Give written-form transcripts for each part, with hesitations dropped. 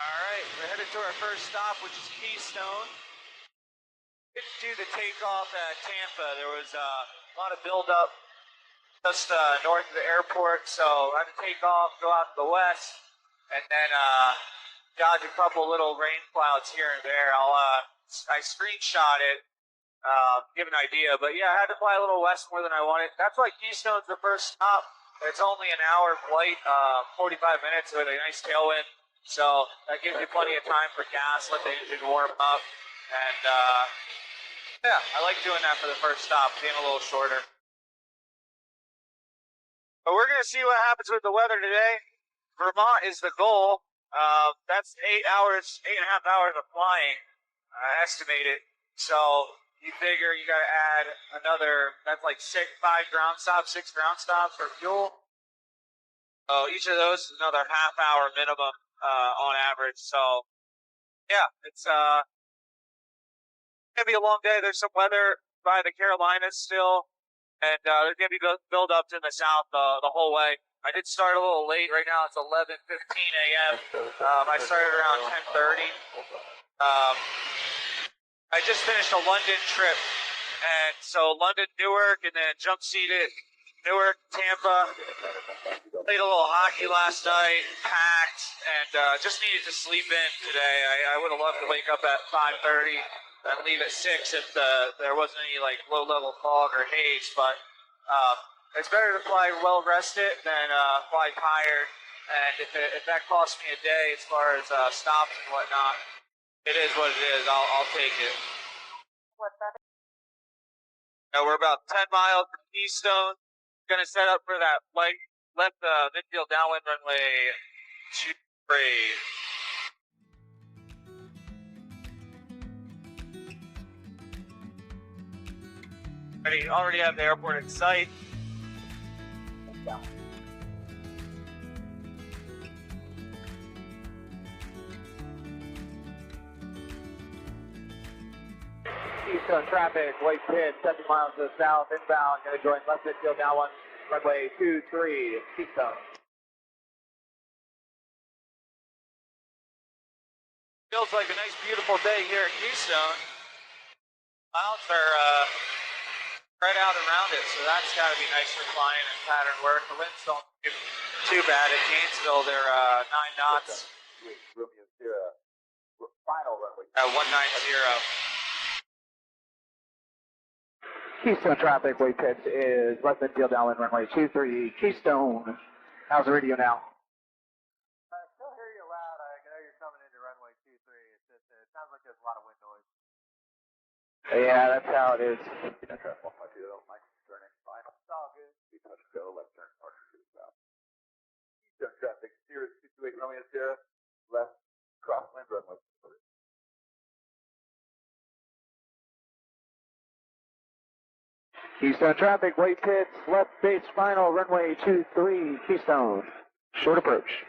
All right, we're headed to our first stop, which is Keystone. Didn't do the takeoff at Tampa. There was a lot of buildup just north of the airport, so I had to take off, go out to the west, and then dodge a couple little rain clouds here and there. I screenshot it, give an idea, but yeah, I had to fly a little west more than I wanted. That's why Keystone's the first stop. It's only an hour flight, 45 minutes with a nice tailwind. So that gives you plenty of time for gas, let the engine warm up, and yeah, I like doing that for the first stop, being a little shorter. But we're going to see what happens with the weather today. Vermont is the goal. That's 8 hours, 8.5 hours of flying, estimated. So you figure you got to add another, that's like 6 ground stops for fuel. So each of those is another half-hour minimum. On average, so yeah, it's gonna be a long day. There's some weather by the Carolinas still, and there's gonna be build-ups in the south the whole way. I did start a little late. Right now it's 11:15 a.m. I started around 10:30. I just finished a London trip, and so London, Newark, and then jump seated Newark, Tampa. Played a little hockey last night, packed, and just needed to sleep in today. I would have loved to wake up at 5:30 and leave at 6 if there wasn't any like low-level fog or haze. But it's better to fly well-rested than fly tired. And if that costs me a day as far as stops and whatnot, it is what it is. I'll take it. What's that? Now we're about 10 miles from Keystone. Going to set up for that flight. Left midfield downwind runway 23. Already have the airport in sight. Keystone traffic, white pit, 7 miles to the south, inbound. Going to join left midfield downwind. Runway 23, Keystone. Feels like a nice, beautiful day here at Keystone. Clouds are spread out around it, so that's got to be nice for flying and pattern work. The winds don't get too bad at Gainesville. They're 9 knots. Final runway. 190. Keystone traffic, wait pit is left midfield downwind runway 23, Keystone. How's the radio now? I still hear you loud. I know you're coming into runway 23. It sounds like there's a lot of wind noise. Yeah, that's how it is. Keystone traffic, 152, Mike, turning final. It's all good. We touch go, left turn, departure to the south. Keystone traffic, 028 Romeo Sierra, left crosswind runway 23. Keystone traffic, white pits, left base final, runway 23, Keystone. Short approach.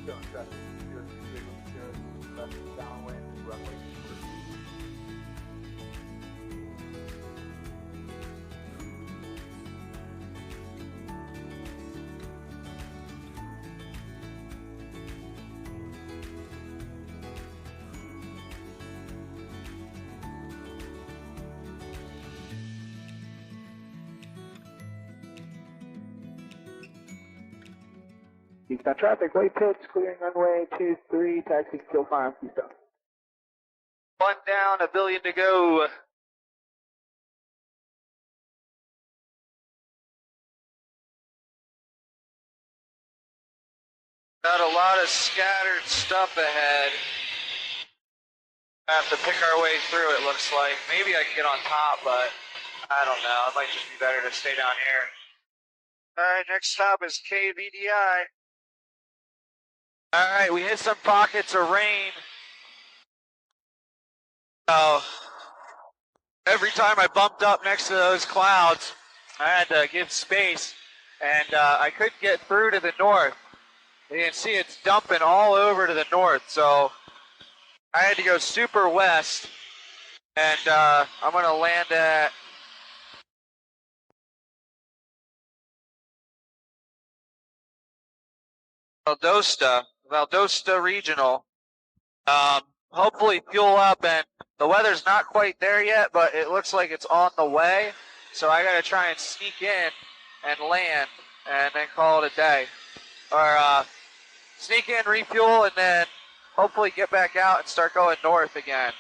Keystone traffic. Left downwind, runway 23. Keystone traffic, white pits, clearing runway 23, taxi kill farm, Keystone. 1 down, 1 billion to go. Got a lot of scattered stuff ahead. Have to pick our way through, it looks like. Maybe I can get on top, but I don't know. It might just be better to stay down here. All right, next stop is KVDI. All right, we hit some pockets of rain. So every time I bumped up next to those clouds, I had to give space, and I couldn't get through to the north. You can see it's dumping all over to the north, so I had to go super west, and I'm going to land at Valdosta Regional. Hopefully fuel up, and the weather's not quite there yet, but it looks like it's on the way. So I got to try and sneak in and land, and then call it a day. Or sneak in, refuel, and then hopefully get back out and start going north again.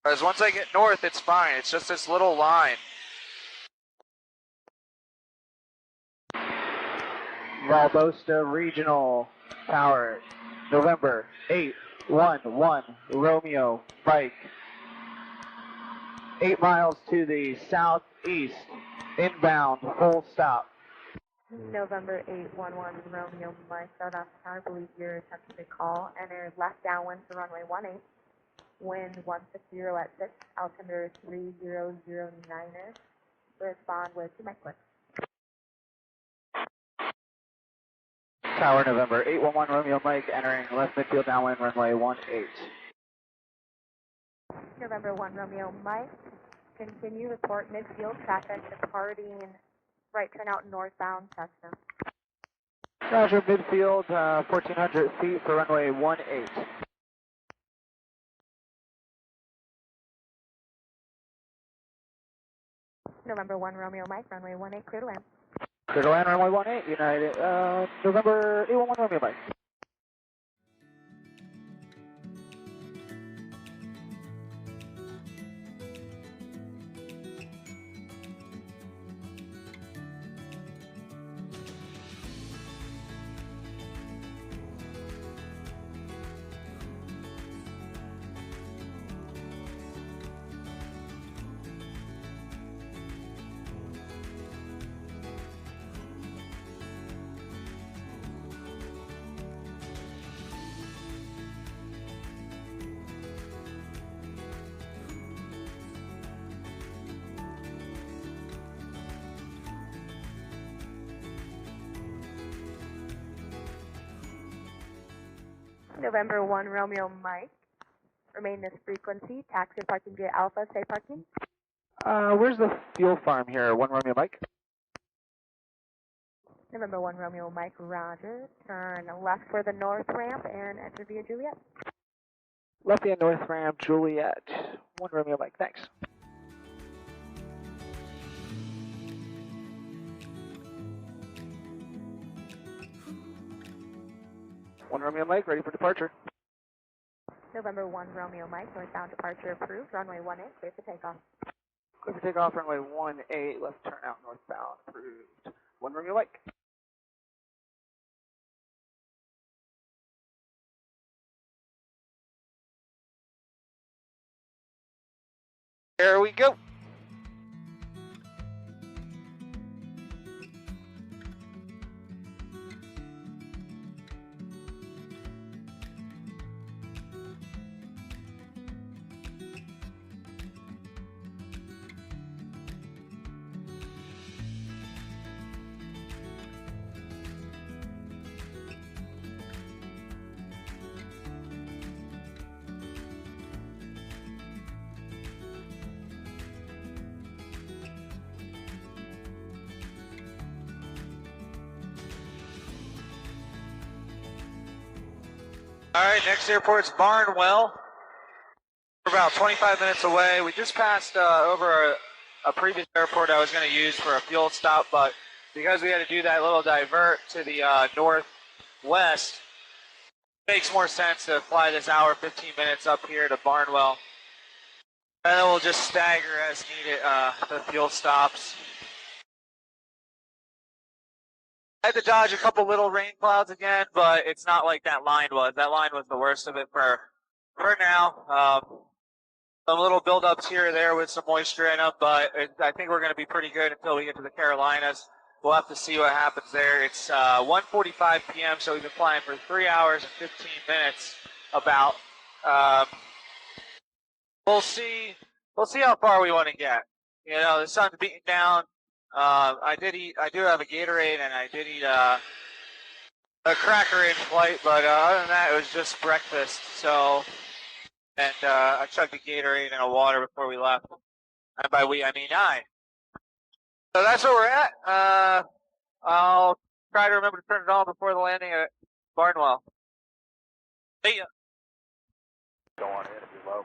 Because once I get north, it's fine. It's just this little line. Valdosta Regional Tower, November 811 Romeo Mike. 8 miles to the southeast, inbound, full stop. November 811 Romeo Mike, start off tower, believe you're attempting to call. Enter left downwind to runway 18, wind 160 at 6, altimeter 3009-ish. Respond with 2 mic clicks. Tower, November 811 Romeo Mike, entering left midfield downwind, runway 18. November 1 Romeo Mike, continue, report midfield traffic departing right turnout northbound Cessna. Roger, midfield, 1,400 feet for runway 18. November 1 Romeo Mike, runway 18, clear to land. Clear to land, runway 18, United, November 811 Romeo Mike. November 1 Romeo Mike, remain this frequency, taxi parking via Alpha, say parking. Where's the fuel farm here, 1 Romeo Mike? November 1 Romeo Mike, roger. Turn left for the north ramp and enter via Juliet. Left hand north ramp, Juliet, 1 Romeo Mike, thanks. One Romeo Mike, ready for departure. November 1 Romeo Mike, northbound departure approved, runway 18, clear for takeoff. Clear for takeoff, runway 18, left turn out northbound, approved. 1 Romeo Mike. There we go. All right, next airport's Barnwell. We're about 25 minutes away. We just passed over a previous airport I was going to use for a fuel stop, but because we had to do that little divert to the northwest, it makes more sense to fly this hour, 15 minutes up here to Barnwell. And then we'll just stagger as needed the fuel stops. I had to dodge a couple little rain clouds again, but it's not like that line was. That line was the worst of it for now. Some little buildups here or there with some moisture in them, but I think we're going to be pretty good until we get to the Carolinas. We'll have to see what happens there. It's 1:45 p.m., so we've been flying for 3 hours and 15 minutes about. We'll see how far we want to get. You know, the sun's beating down. I do have a Gatorade, and I did eat a cracker in flight, but other than that, it was just breakfast. So, and I chugged a Gatorade and a water before we left. And by we, I mean I. So that's where we're at. I'll try to remember to turn it on before the landing at Barnwell. See ya. Go on in if you're low.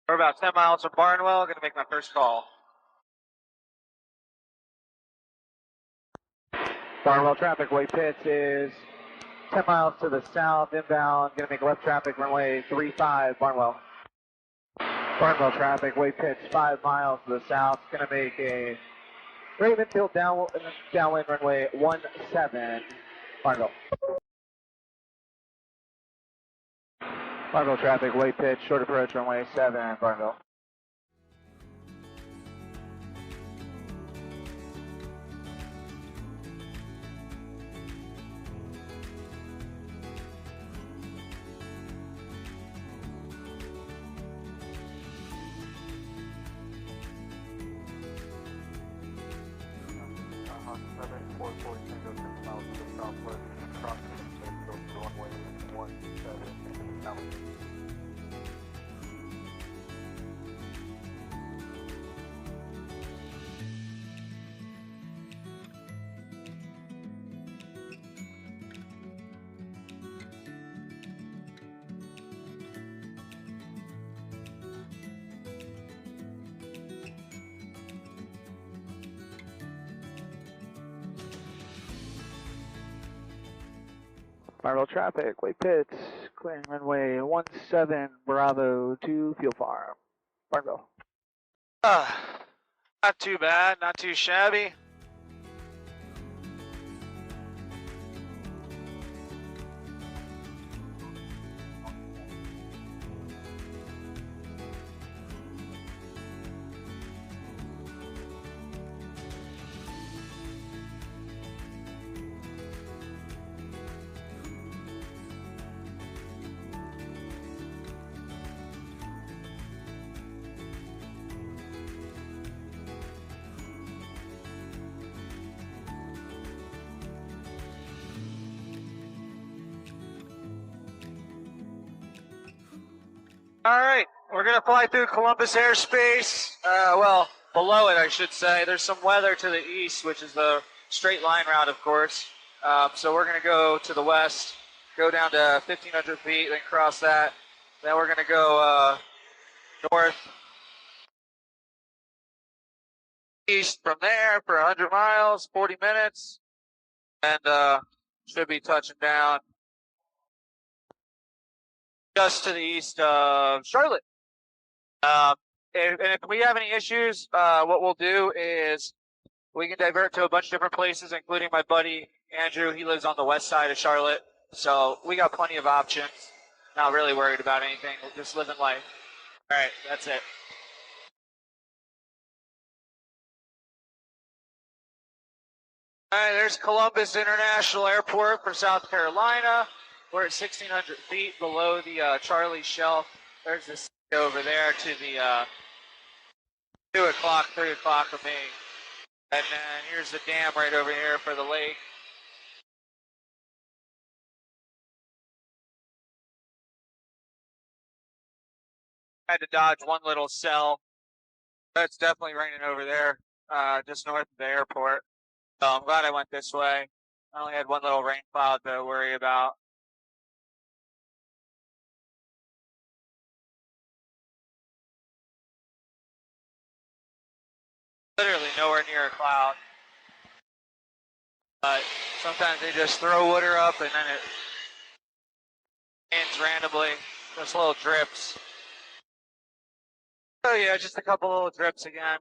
We're about 10 miles from Barnwell. Going to make my first call. Barnwell traffic, way pitch is 10 miles to the south, inbound. Going to make left traffic, runway 35, Barnwell. Barnwell traffic, way pitch 5 miles to the south. Going to make a straight infield downwind runway 17, Barnwell. Barnwell traffic, way pitch, short approach, runway 7, Barnwell. Barnwell traffic, way pitch, clearing runway 17, Bravo to Fuel Farm. Barnwell. Not too bad, not too shabby. All right, we're going to fly through Columbus airspace. Well, below it, I should say. There's some weather to the east, which is the straight line route, of course. So we're going to go to the west, go down to 1,500 feet, then cross that. Then we're going to go north, east from there for 100 miles, 40 minutes, and should be touching down just to the east of Charlotte. And if we have any issues, what we'll do is we can divert to a bunch of different places, including my buddy Andrew. He lives on the west side of Charlotte, so we got plenty of options. Not really worried about anything. We're just living life. All right, that's it. All right, there's Columbus International Airport for South Carolina. We're at 1,600 feet below the Charlie Shelf. There's this over there to the 2 o'clock, 3 o'clock for me. And then here's the dam right over here for the lake. I had to dodge one little cell. It's definitely raining over there, just north of the airport. So I'm glad I went this way. I only had one little rain cloud to worry about. Literally nowhere near a cloud. But sometimes they just throw water up and then it ends randomly. Just little drips. So yeah, just a couple little drips again.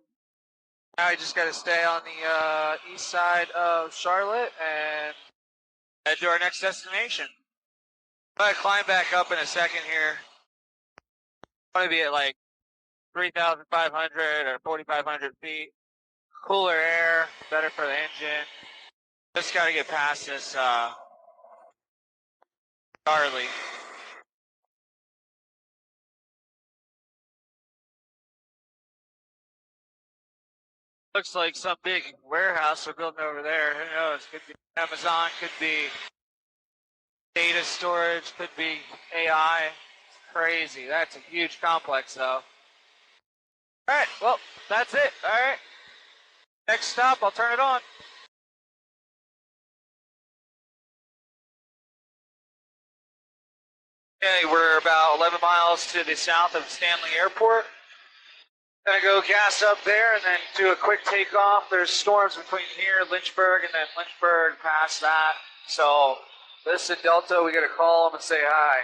Now I just got to stay on the east side of Charlotte and head to our next destination. I'm going to climb back up in a second here. I'm going to be at like 3,500 or 4,500 feet. Cooler air, better for the engine. Just got to get past this Charlie. Looks like some big warehouse we're building over there. Who knows? Could be Amazon, could be data storage, could be AI. Crazy. That's a huge complex, though. All right, well, that's it. All right. Next stop, I'll turn it on. Okay, we're about 11 miles to the south of Stanley Airport. Gonna go gas up there and then do a quick takeoff. There's storms between here, Lynchburg, and then Lynchburg past that. So this is Delta. We gotta call them and say hi.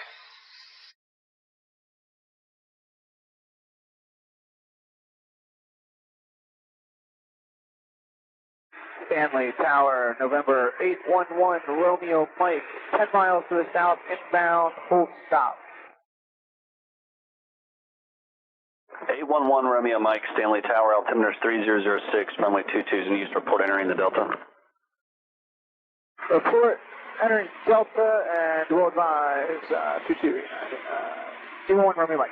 Stanley Tower, November 811, Romeo Mike, 10 miles to the south, inbound, full stop. 811 Romeo Mike, Stanley Tower, altimeter 3006, runway 22s in use, report entering the Delta. Report entering Delta and we'll advise 22, 811 Romeo Mike.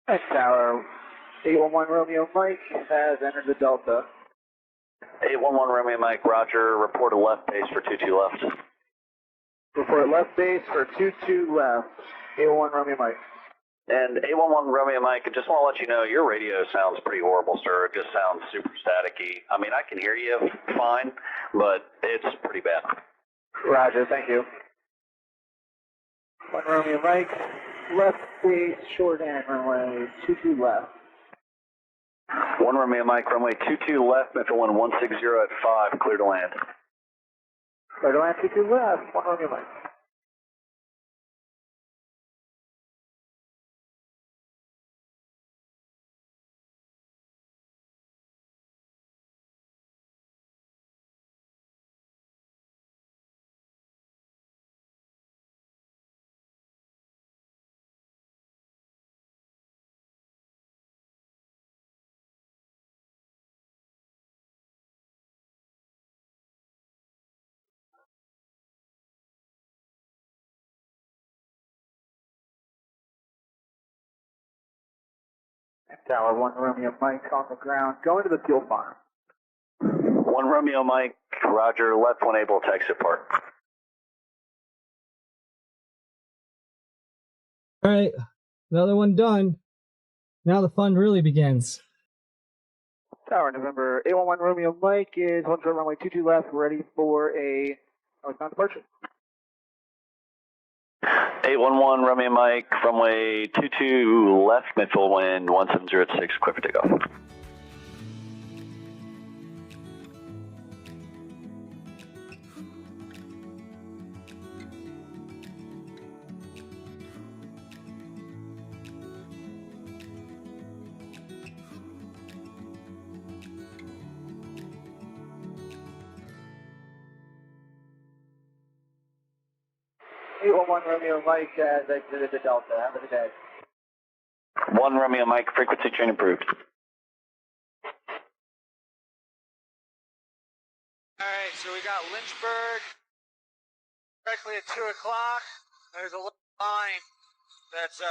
And Tower, 811 Romeo Mike has entered the Delta. 811 Romeo Mike, roger, report a left base for 22 left. Report left base for 22 left, 811 Romeo Mike. And 811 Romeo Mike, I just want to let you know, your radio sounds pretty horrible, sir. It just sounds super staticky. I mean, I can hear you fine, but it's pretty bad. Roger, thank you. 1 Romeo Mike, left base, short end, runway 22 left. 1 Romeo Mike, runway 22 left, Metro 160 at 5, clear to land. Clear to land, 22 left, 1 Romeo Mike. Tower 1 Romeo Mike on the ground, going to the fuel farm. 1 Romeo Mike, roger, left 1 able to exit park. All right, another one done. Now the fun really begins. Tower November 811 Romeo Mike is 1 short runway 22 left, ready for a northbound departure. 811 Romeo Mike, runway 22 left, midfield wind 1706, clear for takeoff. One Romeo Mike has exited the Delta. Have a good day. 1 Romeo Mike, frequency chain approved. All right, so we got Lynchburg directly at 2 o'clock. There's a little line that's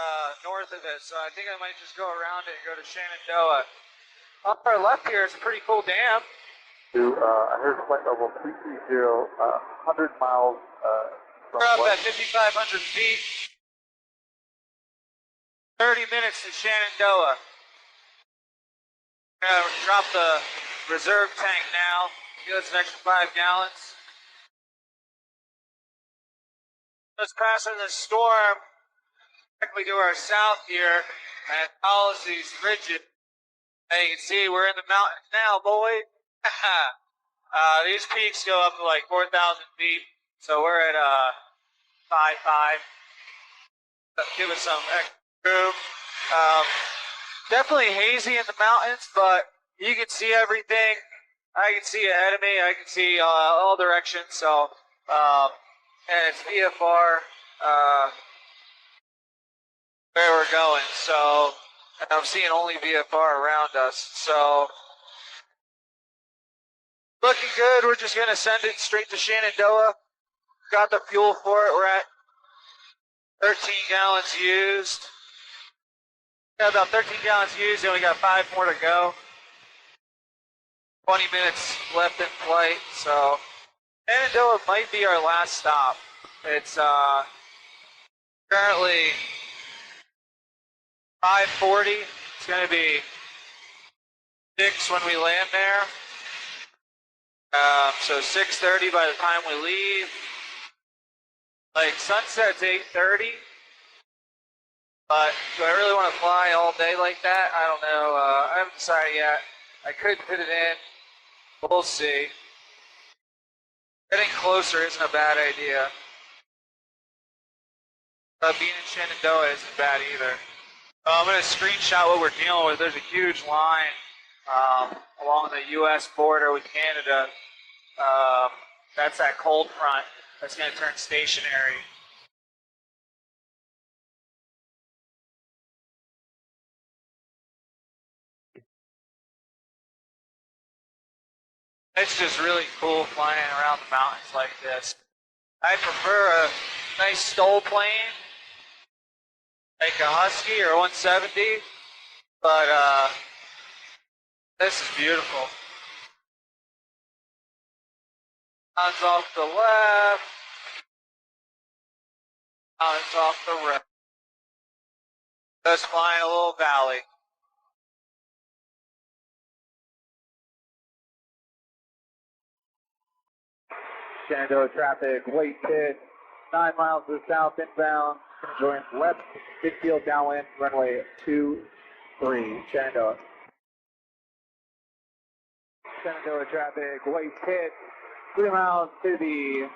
north of it, so I think I might just go around it and go to Shenandoah. Up our left here is a pretty cool dam. I heard flight level 330, 100 miles from We're up west. at 5,500 feet. 30 minutes to Shenandoah. We're gonna drop the reserve tank now. Give us an extra 5 gallons. Let's pass in the storm directly to our south here, and it follows these ridges. And you can see we're in the mountains now, boy. These peaks go up to like 4,000 feet, so we're at 5.5. Give us some extra room. Definitely hazy in the mountains, but you can see everything. I can see ahead of me. I can see all directions. So, and it's VFR where we're going. So, and I'm seeing only VFR around us. So, looking good. We're just gonna send it straight to Shenandoah. Got the fuel for it. We're at 13 gallons used. Got about 13 gallons used, and we got 5 more to go. 20 minutes left in flight, so Shenandoah might be our last stop. It's currently 5:40. It's going to be 6 when we land there. So 6:30 by the time we leave. Like sunset's 8:30. But do I really want to fly all day like that? I don't know. I haven't decided yet. I could put it in. We'll see. Getting closer isn't a bad idea. Being in Shenandoah isn't bad either. I'm going to screenshot what we're dealing with. There's a huge line along the U.S. border with Canada. That's that cold front. That's going to turn stationary. It's just really cool flying around the mountains like this. I prefer a nice STOL plane, like a Husky or 170, but this is beautiful. Mountains off the left, mountains off the right. Just flying a little valley. Shenandoah traffic, wait pit, 9 miles to the south inbound. Going to join left midfield downwind, runway 23, Shenandoah. Shenandoah traffic, wait pit, 3 miles to the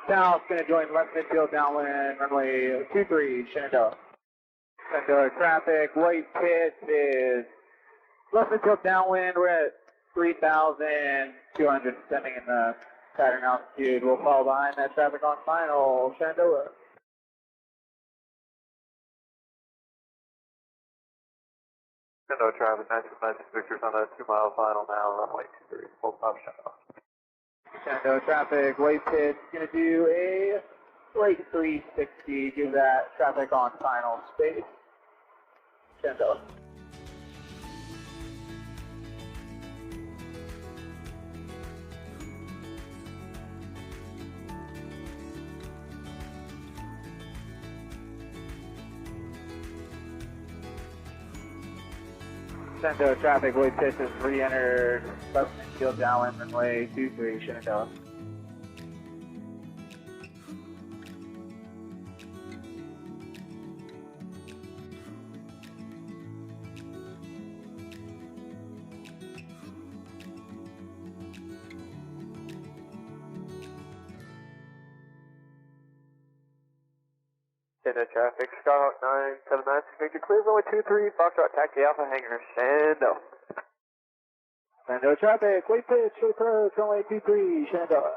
south. Going to join left midfield downwind, runway 23, Shenandoah. Shenandoah traffic, wait pit is left midfield downwind. We're at 3,200 descending in the pattern altitude. We'll fall behind that traffic on final, Shenandoah. Shenandoah traffic, 926 Victor's on a 2 mile final now, runway 23, full stop Shenandoah. Shenandoah traffic, wait pit, gonna do a rate 360, give that traffic on final space, Shenandoah. Shenandoah traffic, wait pitch is re-entered, left midfield downwind, runway 23, Shenandoah. Shenandoah traffic, Skyhawk 979, Victor clears runway 23, Foxtrot taxi Alpha hangar, Shenandoah. Shenandoah traffic, wait pitch, short approach, runway 23, Shenandoah.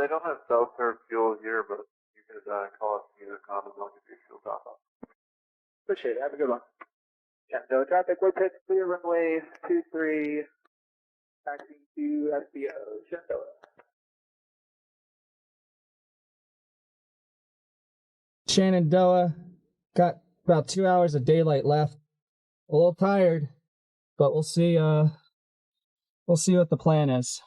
They don't have self-serve fuel here, but you could call us Musicom and they'll give you fuel top up. Appreciate it, have a good one. Shenandoah traffic, wait pitch, clear runway 23, taxi to SBO, Shenandoah. Shenandoah, got about 2 hours of daylight left. A little tired, but we'll see what the plan is.